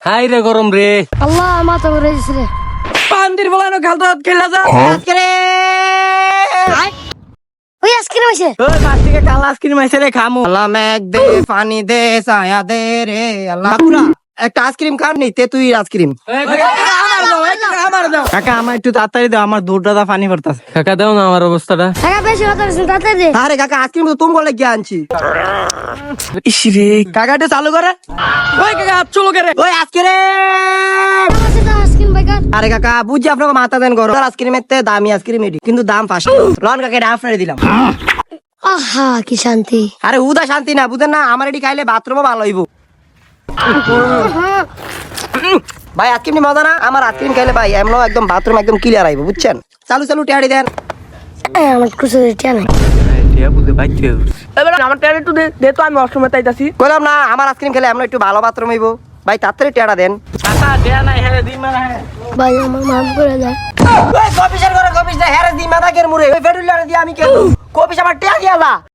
High রে গরম রে। আল্লাহ মাথা ঘুরে গেছে রে। পান্দির বলানো খেলতে খেলা যা আজকে রে। ওই আইসক্রিম আছে। ওই পাঁচ থেকে কাল আইসক্রিম আইছে রে খামু। আল্লাহ মেঘ দে পানি দে ছায়া দে রে আল্লাহ পুরা একটা আইসক্রিম খান নি তে তুই আইসক্রিম কাকা আমার একটু তাড়াতাড়ি দাও আমার দুধটা পানি পড়তাছে। কাকা দাও না আমার অবস্থাটা। টাকা বেশি কথা বলছেন তাতে দে। আরে কাকা আইসক্রিম তো তুমি বলে গিয়ে আনছি। ইস রে কাকা এটা চালু করে। ওই কাকা চলো করে ওই আইসক্রিম। আছে তো আইসক্রিম বাইকার। আরে কাকা বুঝছি আপনাকে মাথা দেন গরম আইসক্রিমের তে দামি আইসক্রিম এটি কিন্তু দাম 500 লন কাকা এটা আপনারে দিলাম। আহা কি শান্তি। আরে উদা শান্তি না বুঝেন না আমার এটি খাইলে বাথরুমও ভালো হইব। ভাই আইসক্রিম মজা না আমার আইসক্রিম খাইলে ভাই এমন একদম বাথরুম একদম ক্লিয়ার আইব বুঝছেন। চালু চালু টেয়ারি দেন। আমার কিছু রিটা নাই। এবার আমার ট্যান একটু দে তো আমি অষ্টমে তাইতাছি। বললাম না আমার আইসক্রিম খেলে এমন একটু ভালো বাথরুম হইব ভাই তাড়াতাড়ি টেয়ারা দেন। ভাই আমার মাফ করে দেয়। ওই কপিসের করে কপিস দে হেরে দি মাথা কের মুরে ওই ফেডুলারে দি আমি কেন কপিস আমার টেয়া দিয়ালা।